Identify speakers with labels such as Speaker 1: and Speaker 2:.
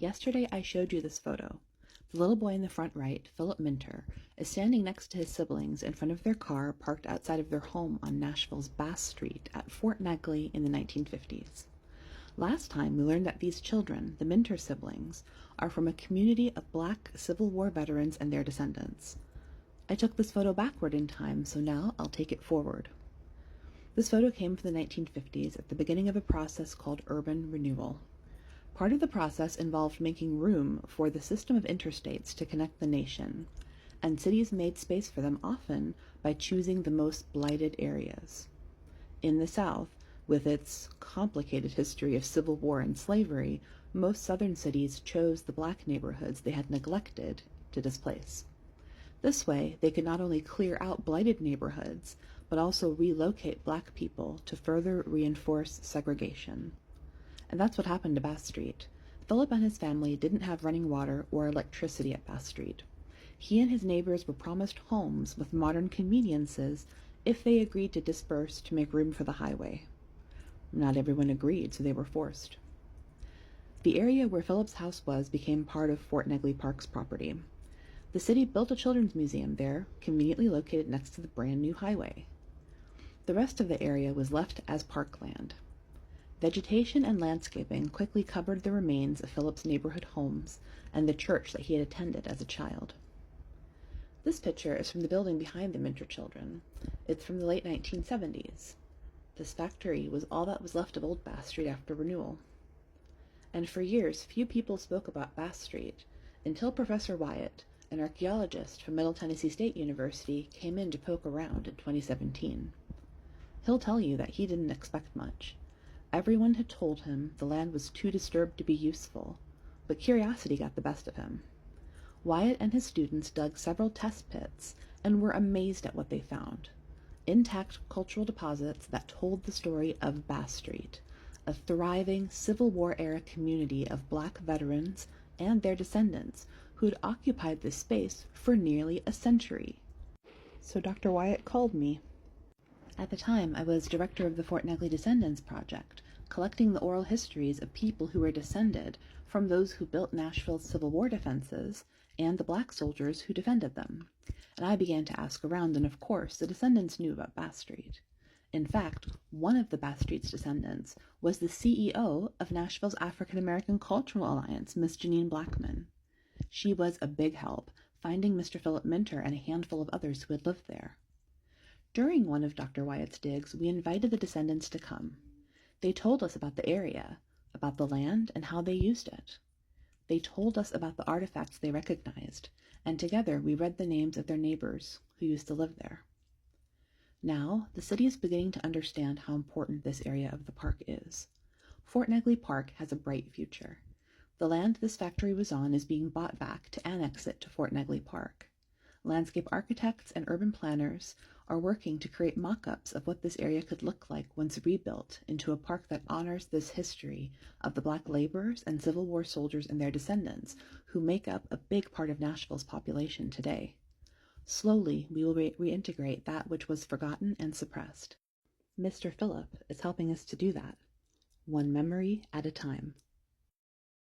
Speaker 1: Yesterday I showed you this photo. The little boy in the front right, Phillip Minter, is standing next to his siblings in front of their car parked outside of their home on Nashville's Bass Street at Fort Negely in the 1950s. Last time we learned that these children, the Minter siblings, are from a community of Black Civil War veterans and their descendants. I took this photo backward in time, so now I'll take it forward. This photo came from the 1950s at the beginning of a process called urban renewal. Part of the process involved making room for the system of interstates to connect the nation, and cities made space for them often by choosing the most blighted areas. In the South, with its complicated history of civil war and slavery, most southern cities chose the black neighborhoods they had neglected to displace. This way, they could not only clear out blighted neighborhoods, but also relocate black people to further reinforce segregation. And that's what happened to Bass Street. Phillip and his family didn't have running water or electricity at Bass Street. He and his neighbors were promised homes with modern conveniences if they agreed to disperse to make room for the highway. Not everyone agreed, so they were forced. The area where Phillip's house was became part of Fort Negely Park's property. The city built a children's museum there, conveniently located next to the brand new highway. The rest of the area was left as parkland. Vegetation and landscaping quickly covered the remains of Phillip's neighborhood homes and the church that he had attended as a child. This picture is from the building behind the Minter children. It's from the late 1970s. This factory was all that was left of Old Bass Street after Renewal. And for years, few people spoke about Bass Street until Professor Wyatt, an archaeologist from Middle Tennessee State University, came in to poke around in 2017. He'll tell you that he didn't expect much. Everyone had told him the land was too disturbed to be useful, but curiosity got the best of him. Wyatt and his students dug several test pits and were amazed at what they found. Intact cultural deposits that told the story of Bass Street, a thriving Civil War-era community of Black veterans and their descendants who had occupied this space for nearly a century. So Dr. Wyatt called me. At the time, I was director of the Fort Negely Descendants Project, collecting the oral histories of people who were descended from those who built Nashville's Civil War defenses and the black soldiers who defended them. And I began to ask around, and of course, the descendants knew about Bass Street. In fact, one of the Bass Street's descendants was the CEO of Nashville's African American Cultural Alliance, Miss Janine Blackman. She was a big help, finding Mr. Phillip Minter and a handful of others who had lived there. During one of Dr. Wyatt's digs, we invited the descendants to come. They told us about the area, about the land, and how they used it. They told us about the artifacts they recognized, and together we read the names of their neighbors who used to live there. Now, the city is beginning to understand how important this area of the park is. Fort Negely Park has a bright future. The land this factory was on is being bought back to annex it to Fort Negely Park. Landscape architects and urban planners are working to create mock-ups of what this area could look like once rebuilt into a park that honors this history of the Black laborers and Civil War soldiers and their descendants who make up a big part of Nashville's population today. Slowly, we will reintegrate that which was forgotten and suppressed. Mr. Phillip is helping us to do that, one memory at a time.